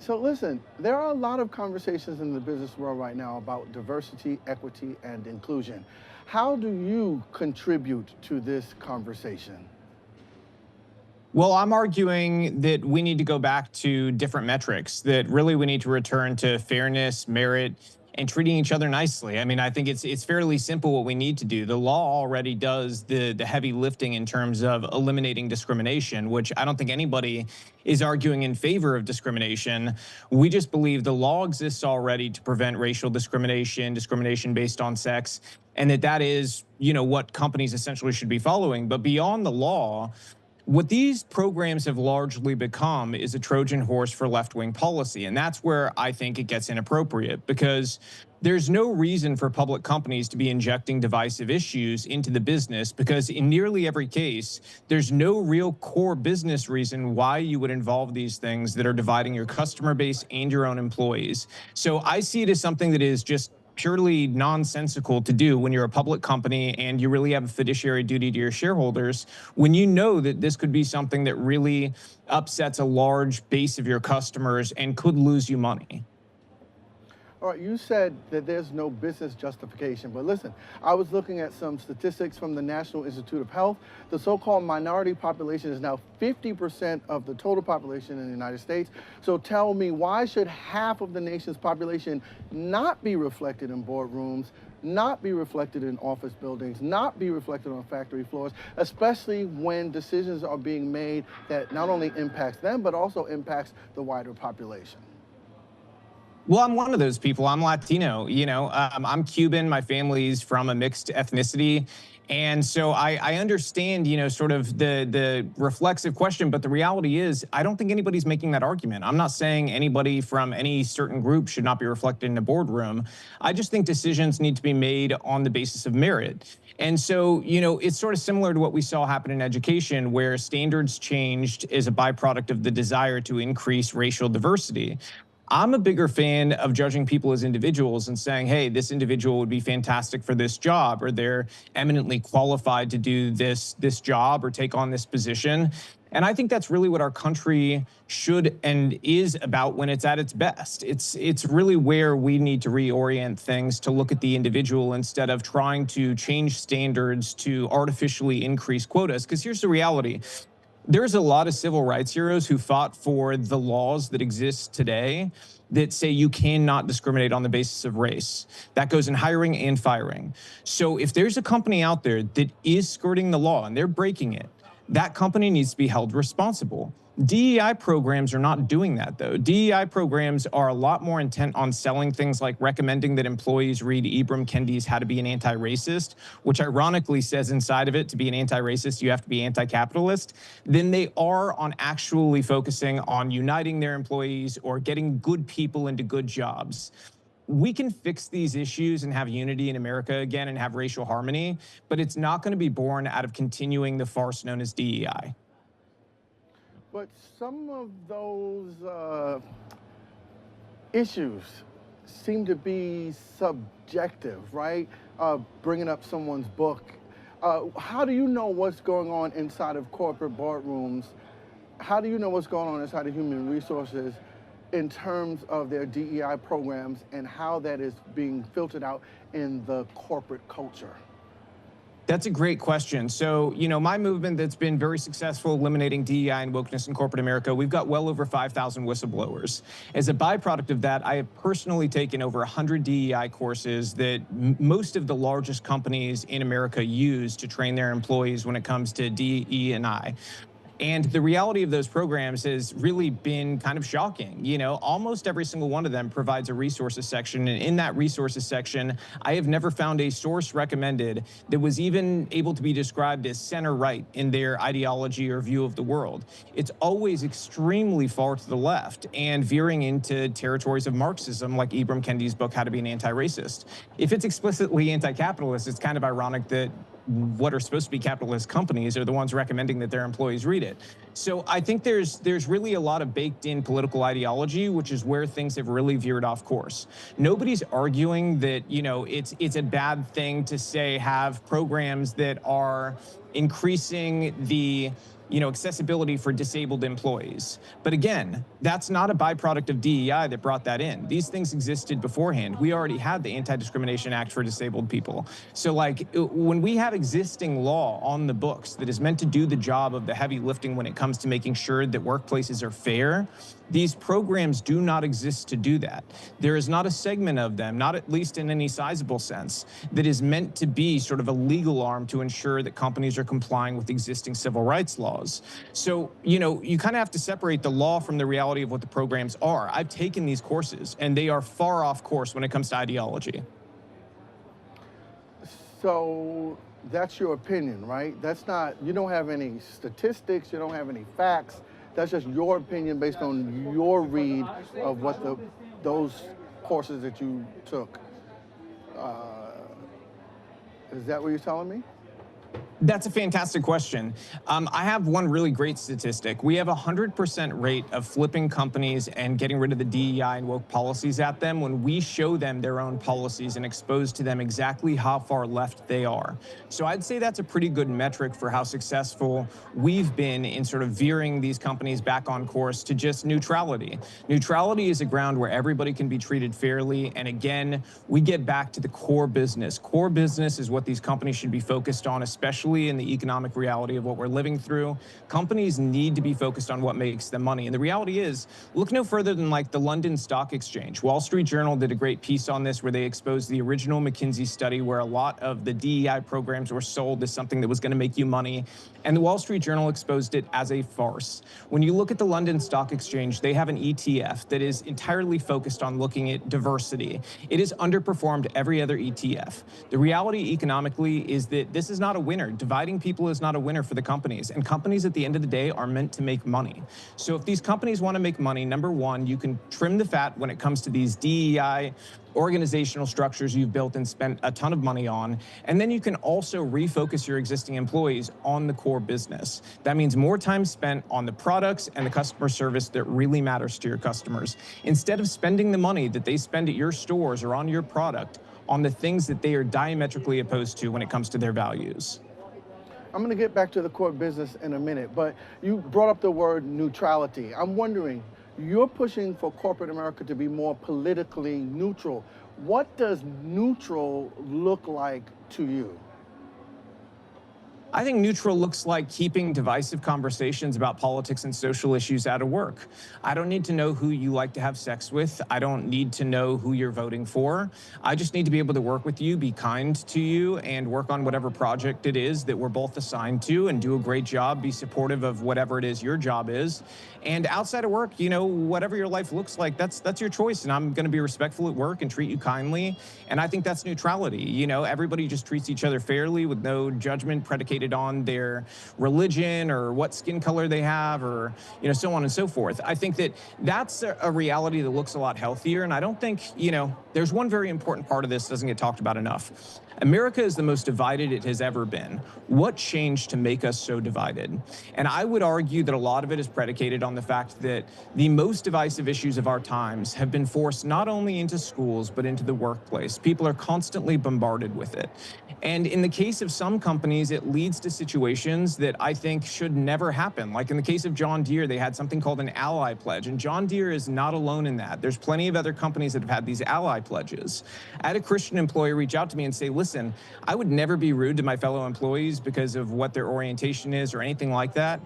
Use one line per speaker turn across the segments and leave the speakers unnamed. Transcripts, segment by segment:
So listen, there are a lot of conversations in the business world right now about diversity, equity, and inclusion. How do you contribute to this conversation?
Well, I'm arguing that we need to go back to different metrics, that really we need to return to fairness, merit, and treating each other nicely. I mean, I think it's fairly simple what we need to do. The law already does the heavy lifting in terms of eliminating discrimination, which I don't think anybody is arguing in favor of discrimination. We just believe the law exists already to prevent racial discrimination, discrimination based on sex, and that is, what companies essentially should be following. But beyond the law, what these programs have largely become is a Trojan horse for left wing policy. And that's where I think it gets inappropriate because there's no reason for public companies to be injecting divisive issues into the business because in nearly every case, there's no real core business reason why you would involve these things that are dividing your customer base and your own employees. So I see it as something that is just purely nonsensical to do when you're a public company and you really have a fiduciary duty to your shareholders, when you know that this could be something that really upsets a large base of your customers and could lose you money.
All right, you said that there's no business justification, but listen, I was looking at some statistics from the National Institute of Health. The so-called minority population is now 50% of the total population in the United States. So tell me, why should half of the nation's population not be reflected in boardrooms, not be reflected in office buildings, not be reflected on factory floors, especially when decisions are being made that not only impacts them, but also impacts the wider population?
Well, I'm one of those people. I'm Latino, I'm Cuban. My family's from a mixed ethnicity. And so I understand, sort of the reflexive question, but the reality is I don't think anybody's making that argument. I'm not saying anybody from any certain group should not be reflected in the boardroom. I just think decisions need to be made on the basis of merit. And so, it's sort of similar to what we saw happen in education, where standards changed as a byproduct of the desire to increase racial diversity. I'm a bigger fan of judging people as individuals and saying, hey, this individual would be fantastic for this job, or they're eminently qualified to do this job or take on this position. And I think that's really what our country should and is about when it's at its best. It's really where we need to reorient things to look at the individual instead of trying to change standards to artificially increase quotas. Because here's the reality. There's a lot of civil rights heroes who fought for the laws that exist today that say you cannot discriminate on the basis of race. That goes in hiring and firing. So if there's a company out there that is skirting the law and they're breaking it, that company needs to be held responsible. DEI programs are not doing that, though. DEI programs are a lot more intent on selling things like recommending that employees read Ibram Kendi's How to Be an Anti-Racist, which ironically says inside of it, to be an anti-racist, you have to be anti-capitalist, than they are on actually focusing on uniting their employees or getting good people into good jobs. We can fix these issues and have unity in America again and have racial harmony, but it's not going to be born out of continuing the farce known as DEI.
But some of those issues seem to be subjective, right? Bringing up someone's book. How do you know what's going on inside of corporate boardrooms? How do you know what's going on inside of human resources in terms of their DEI programs and how that is being filtered out in the corporate culture?
That's a great question. So, my movement that's been very successful eliminating DEI and wokeness in corporate America, we've got well over 5,000 whistleblowers. As a byproduct of that, I have personally taken over 100 DEI courses that most of the largest companies in America use to train their employees when it comes to DE&I. And the reality of those programs has really been kind of shocking. Almost every single one of them provides a resources section. And in that resources section, I have never found a source recommended that was even able to be described as center right in their ideology or view of the world. It's always extremely far to the left and veering into territories of Marxism, like Ibram Kendi's book, How to Be an Anti-Racist. If it's explicitly anti-capitalist, it's kind of ironic that what are supposed to be capitalist companies are the ones recommending that their employees read it. So I think there's really a lot of baked in political ideology, which is where things have really veered off course. Nobody's arguing that, it's a bad thing to say have programs that are increasing the accessibility for disabled employees. But again, that's not a byproduct of DEI that brought that in. These things existed beforehand. We already had the Anti-Discrimination Act for disabled people. So like when we have existing law on the books that is meant to do the job of the heavy lifting when it comes to making sure that workplaces are fair, these programs do not exist to do that. There is not a segment of them, not at least in any sizable sense, that is meant to be sort of a legal arm to ensure that companies are complying with existing civil rights laws. So, you kind of have to separate the law from the reality of what the programs are. I've taken these courses, and they are far off course when it comes to ideology.
So that's your opinion, right? That's not, you don't have any statistics, you don't have any facts. That's just your opinion based on your read of what those courses that you took. Is that what you're telling me?
That's a fantastic question. I have one really great statistic. We have a 100% rate of flipping companies and getting rid of the DEI and woke policies at them when we show them their own policies and expose to them exactly how far left they are. So I'd say that's a pretty good metric for how successful we've been in sort of veering these companies back on course to just neutrality. Neutrality is a ground where everybody can be treated fairly. And again, we get back to the core business. Core business is what these companies should be focused on, especially in the economic reality of what we're living through. Companies need to be focused on what makes them money. And the reality is, look no further than like the London Stock Exchange. Wall Street Journal did a great piece on this where they exposed the original McKenzie study where a lot of the DEI programs were sold as something that was going to make you money. And the Wall Street Journal exposed it as a farce. When you look at the London Stock Exchange, they have an ETF that is entirely focused on looking at diversity. It has underperformed every other ETF. The reality economically is that this is not a winner. Dividing people is not a winner for the companies. And companies at the end of the day are meant to make money. So if these companies want to make money, number one, you can trim the fat when it comes to these DEI organizational structures you've built and spent a ton of money on. And then you can also refocus your existing employees on the core business. That means more time spent on the products and the customer service that really matters to your customers. Instead of spending the money that they spend at your stores or on your product on the things that they are diametrically opposed to when it comes to their values.
I'm going to get back to the core business in a minute, but you brought up the word neutrality. I'm wondering, you're pushing for corporate America to be more politically neutral. What does neutral look like to you?
I think neutral looks like keeping divisive conversations about politics and social issues out of work. I don't need to know who you like to have sex with. I don't need to know who you're voting for. I just need to be able to work with you, be kind to you, and work on whatever project it is that we're both assigned to and do a great job, be supportive of whatever it is your job is. And outside of work, whatever your life looks like, that's your choice. And I'm going to be respectful at work and treat you kindly. And I think that's neutrality. Everybody just treats each other fairly with no judgment predicated on their religion or what skin color they have or, so on and so forth. I think that that's a reality that looks a lot healthier. And I don't think, there's one very important part of this that doesn't get talked about enough. America is the most divided it has ever been. What changed to make us so divided? And I would argue that a lot of it is predicated on the fact that the most divisive issues of our times have been forced not only into schools, but into the workplace. People are constantly bombarded with it. And in the case of some companies, it leads to situations that I think should never happen. Like in the case of John Deere, they had something called an ally pledge, and John Deere is not alone in that. There's plenty of other companies that have had these ally pledges. I had a Christian employee reach out to me and say, listen, I would never be rude to my fellow employees because of what their orientation is or anything like that.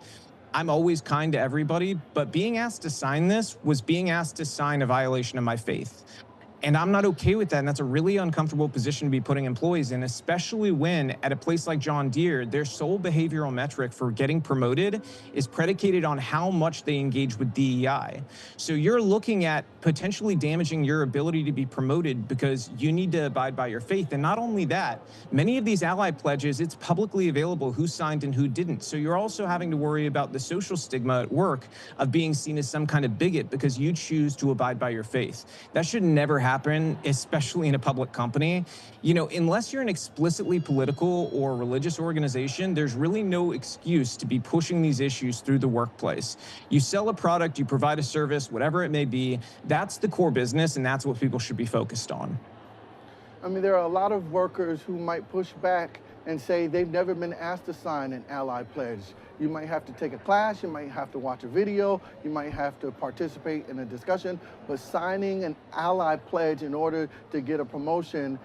I'm always kind to everybody, but being asked to sign this was being asked to sign a violation of my faith. And I'm not okay with that. And that's a really uncomfortable position to be putting employees in, especially when at a place like John Deere, their sole behavioral metric for getting promoted is predicated on how much they engage with DEI. So you're looking at potentially damaging your ability to be promoted because you need to abide by your faith. And not only that, many of these ally pledges, it's publicly available who signed and who didn't. So you're also having to worry about the social stigma at work of being seen as some kind of bigot because you choose to abide by your faith. That should never happen, especially in a public company. Unless you're an explicitly political or religious organization, there's really no excuse to be pushing these issues through the workplace. You sell a product, you provide a service, whatever it may be, that's the core business, and that's what people should be focused on.
I mean, there are a lot of workers who might push back and say they've never been asked to sign an ally pledge. You might have to take a class, you might have to watch a video, you might have to participate in a discussion, but signing an ally pledge in order to get a promotion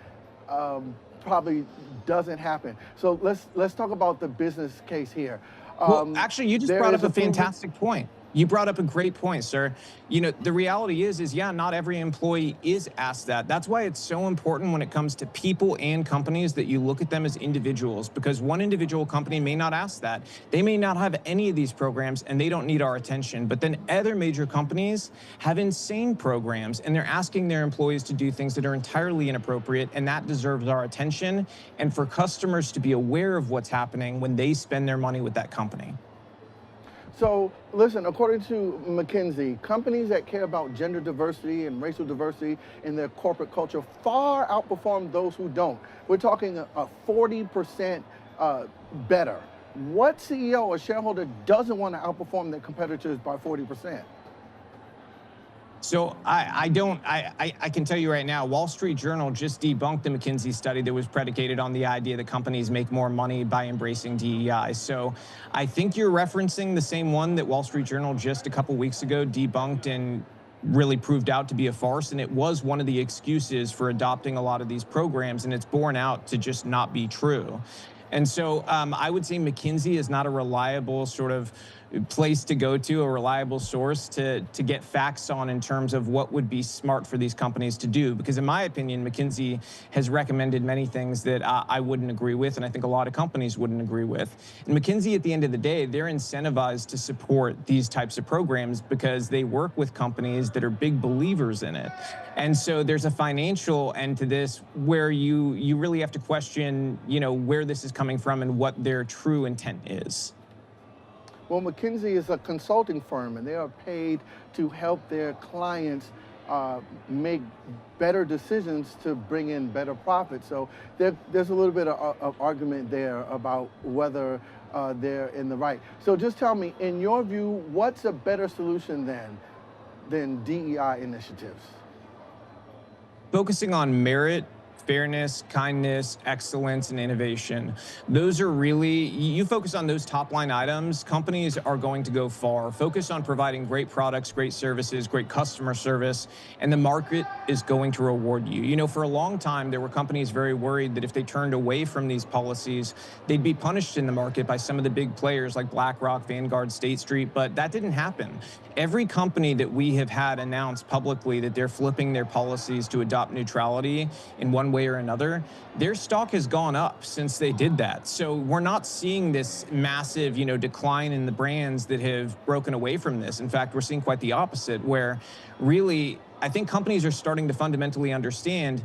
probably doesn't happen. So let's talk about the business case here.
Well, actually, you just brought up a fantastic point. You brought up a great point, sir. You know, the reality is yeah, not every employee is asked that. That's why it's so important when it comes to people and companies that you look at them as individuals, because one individual company may not ask that. They may not have any of these programs and they don't need our attention. But then other major companies have insane programs and they're asking their employees to do things that are entirely inappropriate, and that deserves our attention, and for customers to be aware of what's happening when they spend their money with that company.
So listen, according to McKenzie, companies that care about gender diversity and racial diversity in their corporate culture far outperform those who don't. We're talking a 40% better. What CEO or shareholder doesn't want to outperform their competitors by 40%?
So I can tell you right now, Wall Street Journal just debunked the McKinsey study that was predicated on the idea that companies make more money by embracing DEI. So I think you're referencing the same one that Wall Street Journal just a couple weeks ago debunked and really proved out to be a farce. And it was one of the excuses for adopting a lot of these programs, and it's borne out to just not be true. And so I would say McKinsey is not a reliable sort of place to go to, a reliable source to get facts on in terms of what would be smart for these companies to do. Because in my opinion, McKinsey has recommended many things that I wouldn't agree with, and I think a lot of companies wouldn't agree with. And McKinsey, at the end of the day, they're incentivized to support these types of programs because they work with companies that are big believers in it. And so there's a financial end to this where you really have to question, you know, where this is coming from and what their true intent is.
Well, McKinsey is a consulting firm, and they are paid to help their clients make better decisions to bring in better profits. So there's a little bit of argument there about whether they're in the right. So just tell me, in your view, what's a better solution than DEI initiatives?
Focusing on merit, fairness, kindness, excellence, and innovation. Those are really, you focus on those top line items, companies are going to go far. Focus on providing great products, great services, great customer service, and the market is going to reward you. You know, for a long time, there were companies very worried that if they turned away from these policies, they'd be punished in the market by some of the big players like BlackRock, Vanguard, State Street, but that didn't happen. Every company that we have had announce publicly that they're flipping their policies to adopt neutrality in one way or another, their stock has gone up since they did that. So we're not seeing this massive, you know, decline in the brands that have broken away from this. In fact, we're seeing quite the opposite, where really I think companies are starting to fundamentally understand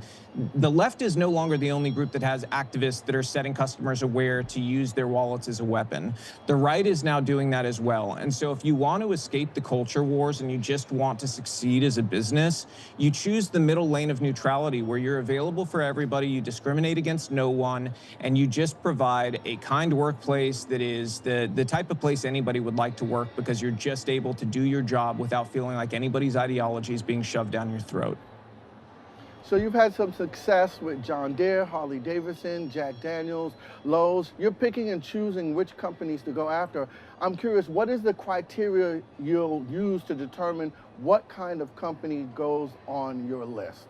the left is no longer the only group that has activists that are setting customers aware to use their wallets as a weapon. The right is now doing that as well. And so if you want to escape the culture wars and you just want to succeed as a business, you choose the middle lane of neutrality, where you're available for everybody, you discriminate against no one, and you just provide a kind workplace that is the type of place anybody would like to work, because you're just able to do your job without feeling like anybody's ideology is being shoved down your throat.
So you've had some success with John Deere, Harley Davidson, Jack Daniels, Lowe's. You're picking and choosing which companies to go after. I'm curious, what is the criteria you'll use to determine what kind of company goes on your list?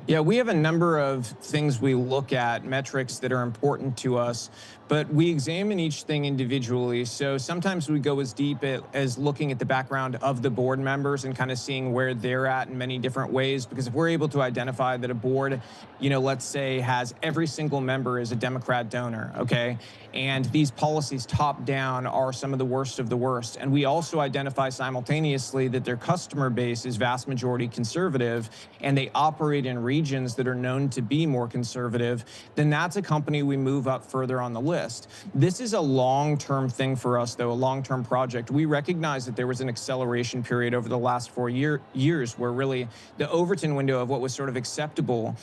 Yeah, we have a number of things we look at, metrics that are important to us, but we examine each thing individually. So sometimes we go as deep as looking at the background of the board members and kind of seeing where they're at in many different ways. Because if we're able to identify that a board, you know, let's say has every single member is a Democrat donor, okay? And these policies top down are some of the worst of the worst. And we also identify simultaneously that their customer base is vast majority conservative and they operate in regions that are known to be more conservative, then that's a company we move up further on the list. This is a long-term thing for us, though, a long-term project. We recognize that there was an acceleration period over the last 4 years where really the Overton window of what was sort of acceptable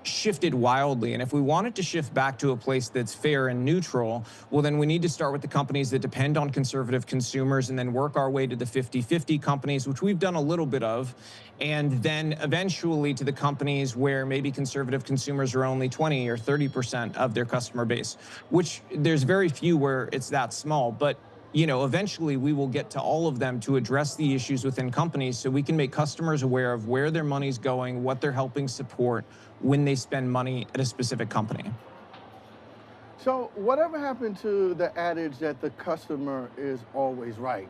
shifted wildly. And if we want it to shift back to a place that's fair and neutral, well, then we need to start with the companies that depend on conservative consumers and then work our way to the 50-50 companies, which we've done a little bit of, and then eventually to the companies where maybe conservative consumers are only 20 or 30% of their customer base, which there's very few where it's that small. But eventually we will get to all of them to address the issues within companies so we can make customers aware of where their money's going, what they're helping support when they spend money at a specific company.
So whatever happened to the adage that the customer is always right?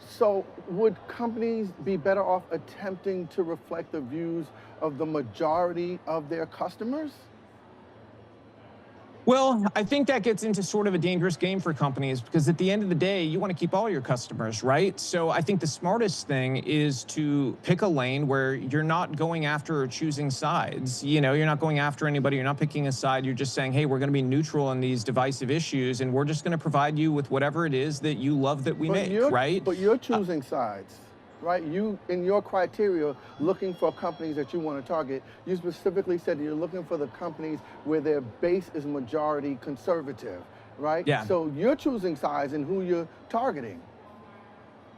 So would companies be better off attempting to reflect the views of the majority of their customers?
Well, I think that gets into sort of a dangerous game for companies because at the end of the day, you want to keep all your customers, right? So I think the smartest thing is to pick a lane where you're not going after or choosing sides. You're not going after anybody. You're not picking a side. You're just saying, hey, we're going to be neutral in these divisive issues, and we're just going to provide you with whatever it is that you love that we make, right?
But you're choosing sides. Right? You, in your criteria, looking for companies that you want to target, you specifically said that you're looking for the companies where their base is majority conservative, right?
Yeah.
So you're choosing sides in who you're targeting.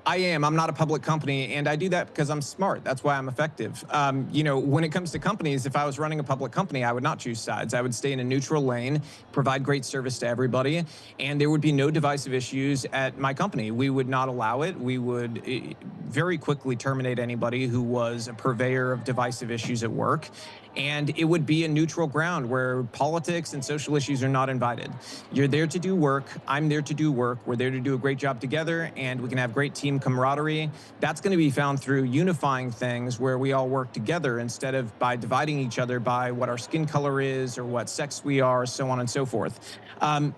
I am. I'm not a public company, and I do that because I'm smart. That's why I'm effective. When it comes to companies, if I was running a public company, I would not choose sides. I would stay in a neutral lane, provide great service to everybody, and there would be no divisive issues at my company. We would not allow it. We would very quickly terminate anybody who was a purveyor of divisive issues at work. And it would be a neutral ground where politics and social issues are not invited. You're there to do work. I'm there to do work. We're there to do a great job together, and we can have great team camaraderie. That's going to be found through unifying things where we all work together instead of by dividing each other by what our skin color is or what sex we are, so on and so forth.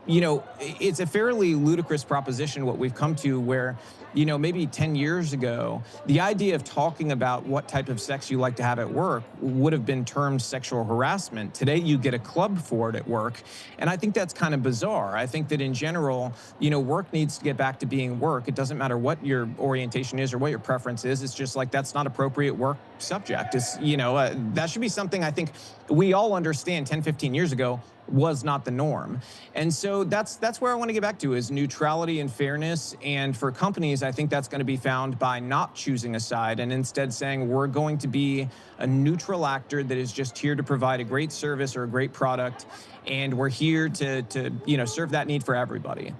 It's a fairly ludicrous proposition what we've come to where maybe 10 years ago, the idea of talking about what type of sex you like to have at work would have been termed sexual harassment. Today, you get a club for it at work. And I think that's kind of bizarre. I think that in general, work needs to get back to being work. It doesn't matter what your orientation is or what your preference is. It's just like, that's not appropriate work subject. It's, that should be something I think we all understand 10, 15 years ago was not the norm. And so that's where I want to get back to is neutrality and fairness. And for companies, I think that's going to be found by not choosing a side and instead saying we're going to be a neutral actor that is just here to provide a great service or a great product. And we're here to serve that need for everybody.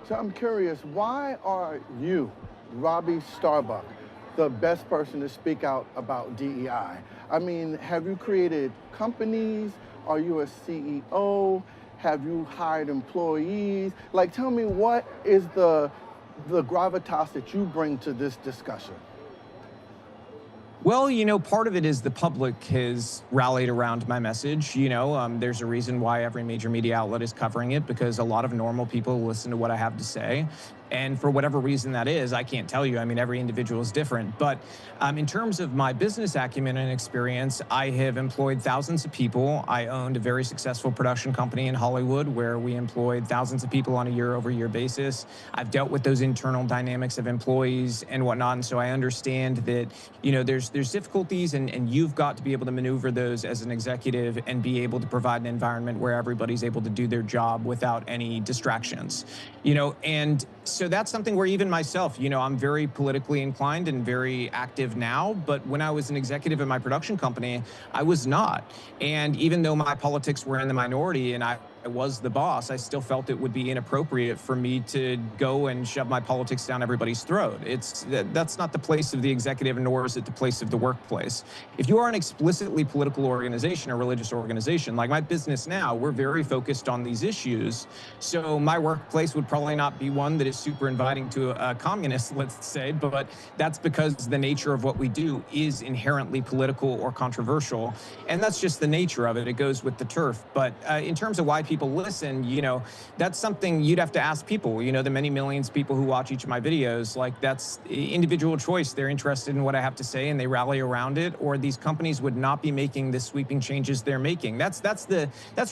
So I'm curious, why are you, Robby Starbuck, the best person to speak out about DEI? I mean, have you created companies? Are you a CEO? Have you hired employees? Like, tell me, what is the gravitas that you bring to this discussion?
Well, part of it is the public has rallied around my message. There's a reason why every major media outlet is covering it because a lot of normal people listen to what I have to say. And for whatever reason that is, I can't tell you. I mean, every individual is different. But in terms of my business acumen and experience, I have employed thousands of people. I owned a very successful production company in Hollywood where we employed thousands of people on a year-over-year basis. I've dealt with those internal dynamics of employees and whatnot. And so I understand that, there's difficulties and you've got to be able to maneuver those as an executive and be able to provide an environment where everybody's able to do their job without any distractions, and so that's something where even myself, I'm very politically inclined and very active now. But when I was an executive in my production company, I was not. And even though my politics were in the minority and I was the boss, I still felt it would be inappropriate for me to go and shove my politics down everybody's throat. That's not the place of the executive, nor is it the place of the workplace. If you are an explicitly political organization or religious organization, like my business now, we're very focused on these issues. So my workplace would probably not be one that is super inviting to a communist, let's say, but that's because the nature of what we do is inherently political or controversial. And that's just the nature of it. It goes with the turf. But in terms of why people listen, that's something you'd have to ask people, the many millions of people who watch each of my videos. Like, that's individual choice. They're interested in what I have to say and they rally around it, or these companies would not be making the sweeping changes they're making. That's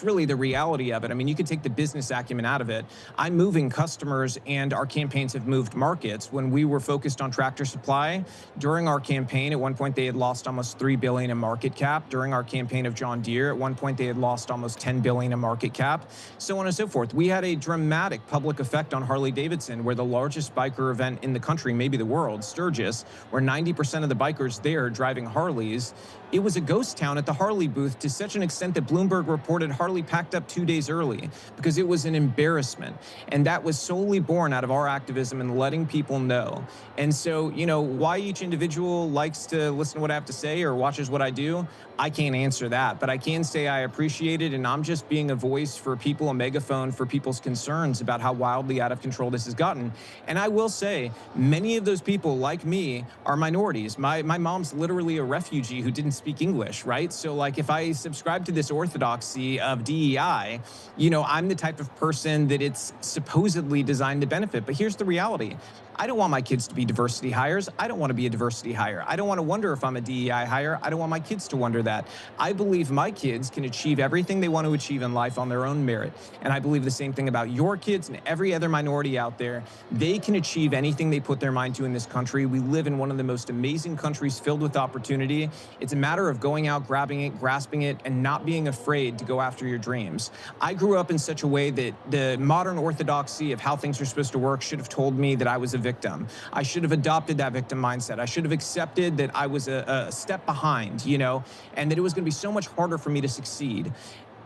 really the reality of it. I mean, you could take the business acumen out of it. I'm moving customers and our campaigns have moved markets. When we were focused on Tractor Supply, during our campaign, at one point they had lost almost $3 billion in market cap. During our campaign of John Deere, at one point they had lost almost $10 billion in market cap, so on and so forth. We had a dramatic public effect on Harley Davidson, where the largest biker event in the country, maybe the world, Sturgis, where 90% of the bikers there driving Harleys. It was a ghost town at the Harley booth, to such an extent that Bloomberg reported Harley packed up 2 days early because it was an embarrassment. And that was solely born out of our activism and letting people know. And so, why each individual likes to listen to what I have to say or watches what I do, I can't answer that. But I can say I appreciate it, and I'm just being a voice for people, a megaphone for people's concerns about how wildly out of control this has gotten. And I will say, many of those people, like me, are minorities. My mom's literally a refugee who didn't speak English, right? So, like, if I subscribe to this orthodoxy of DEI, I'm the type of person that it's supposedly designed to benefit. But here's the reality. I don't want my kids to be diversity hires. I don't want to be a diversity hire. I don't want to wonder if I'm a DEI hire. I don't want my kids to wonder that. I believe my kids can achieve everything they want to achieve in life on their own merit. And I believe the same thing about your kids and every other minority out there. They can achieve anything they put their mind to in this country. We live in one of the most amazing countries filled with opportunity. It's a matter of going out, grabbing it, grasping it, and not being afraid to go after your dreams. I grew up in such a way that the modern orthodoxy of how things are supposed to work should have told me that I was a victim. I should have adopted that victim mindset. I should have accepted that I was a step behind, and that it was going to be so much harder for me to succeed.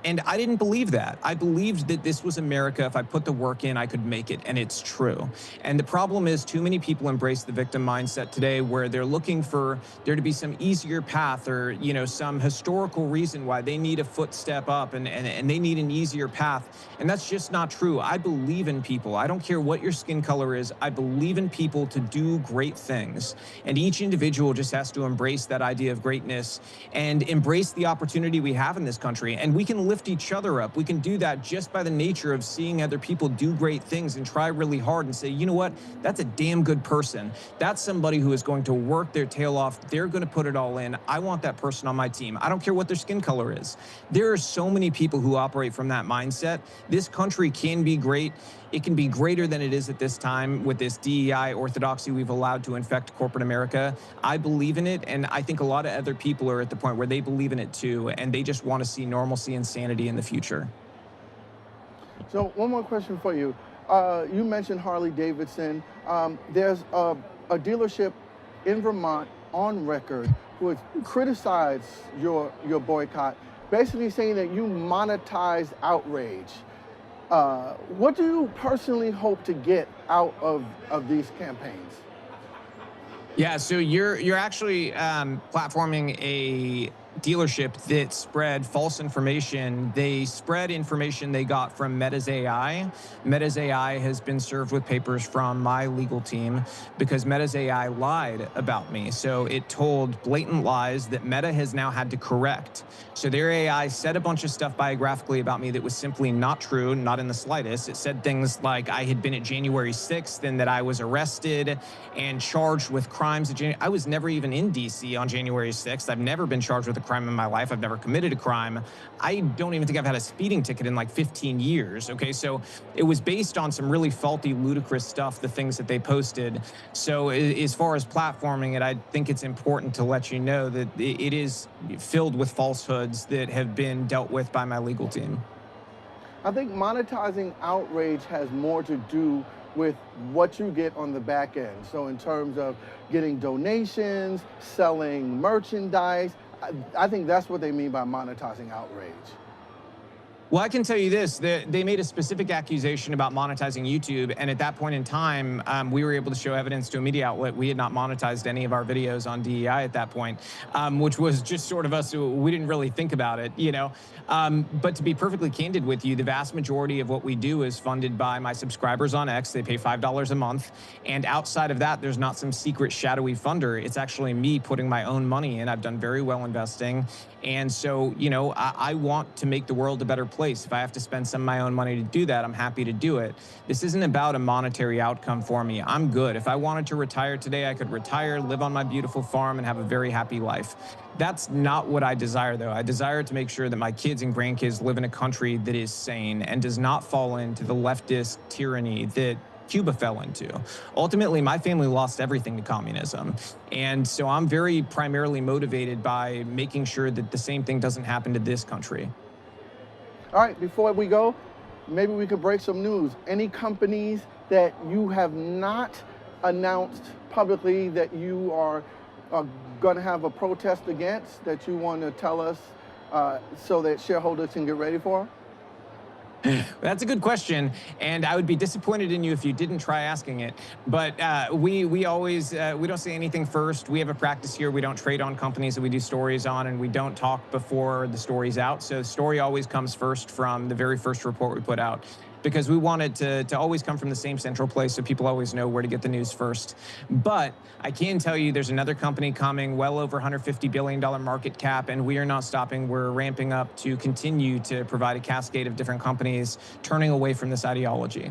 And I didn't believe that. I believed that this was America. If I put the work in, I could make it. And it's true. And the problem is, too many people embrace the victim mindset today, where they're looking for there to be some easier path, or, some historical reason why they need a footstep up and they need an easier path. And that's just not true. I believe in people. I don't care what your skin color is. I believe in people to do great things. And each individual just has to embrace that idea of greatness and embrace the opportunity we have in this country. And we can lift each other up. We can do that just by the nature of seeing other people do great things and try really hard and say, you know what, that's a damn good person. That's somebody who is going to work their tail off. They're going to put it all in. I want that person on my team. I don't care what their skin color is. There are so many people who operate from that mindset. This country can be great. It can be greater than it is at this time with this DEI orthodoxy we've allowed to infect corporate America. I believe in it, and I think a lot of other people are at the point where they believe in it too, and they just want to see normalcy and sanity in the future.
So one more question for you. You mentioned Harley Davidson. There's a dealership in Vermont on record who has criticized your boycott, basically saying that you monetized outrage. What do you personally hope to get out of these campaigns?
Yeah, so you're actually platforming a dealership that spread false information. They spread information they got from Meta's AI. Meta's AI has been served with papers from my legal team because Meta's AI lied about me. So it told blatant lies that Meta has now had to correct. So their AI said a bunch of stuff biographically about me that was simply not true, not in the slightest. It said things like I had been at January 6th and that I was arrested and charged with crimes. I was never even in DC on January 6th. I've never been charged with a crime in my life. I've never committed a crime. I don't even think I've had a speeding ticket in like 15 years. Okay, so it was based on some really faulty, ludicrous stuff, the things that they posted. So as far as platforming it, I think it's important to let you know that it is filled with falsehoods that have been dealt with by my legal team.
I think monetizing outrage has more to do with what you get on the back end. So in terms of getting donations, selling merchandise, I think that's what they mean by monetizing outrage.
Well, I can tell you this, they made a specific accusation about monetizing YouTube, and at that point in time, we were able to show evidence to a media outlet. We had not monetized any of our videos on DEI at that point, which was just sort of us, we didn't really think about it, you know. But to be perfectly candid with you, the vast majority of what we do is funded by my subscribers on X. They pay $5 a month, and outside of that, there's not some secret shadowy funder. It's actually me putting my own money in. I've done very well investing, and so, you know, I want to make the world a better place. place. If I have to spend some of my own money to do that, I'm happy to do it. This isn't about a monetary outcome for me. I'm good. If I wanted to retire today, I could retire, live on my beautiful farm, and have a very happy life. That's not what I desire, though. I desire to make sure that my kids and grandkids live in a country that is sane and does not fall into the leftist tyranny that Cuba fell into. Ultimately, my family lost everything to communism. And so I'm very primarily motivated by making sure that the same thing doesn't happen to this country.
All right, before we go, maybe we could break some news. Any companies that you have not announced publicly that you are going to have a protest against that you want to tell us so that shareholders can get ready for?
That's a good question, and I would be disappointed in you if you didn't try asking it. But we always we don't say anything first. We have a practice here. We don't trade on companies that we do stories on, and we don't talk before the story's out. So the story always comes first from the very first report we put out, because we want it to always come from the same central place so people always know where to get the news first. But I can tell you there's another company coming, well over $150 billion market cap, and we are not stopping. We're ramping up to continue to provide a cascade of different companies turning away from this ideology.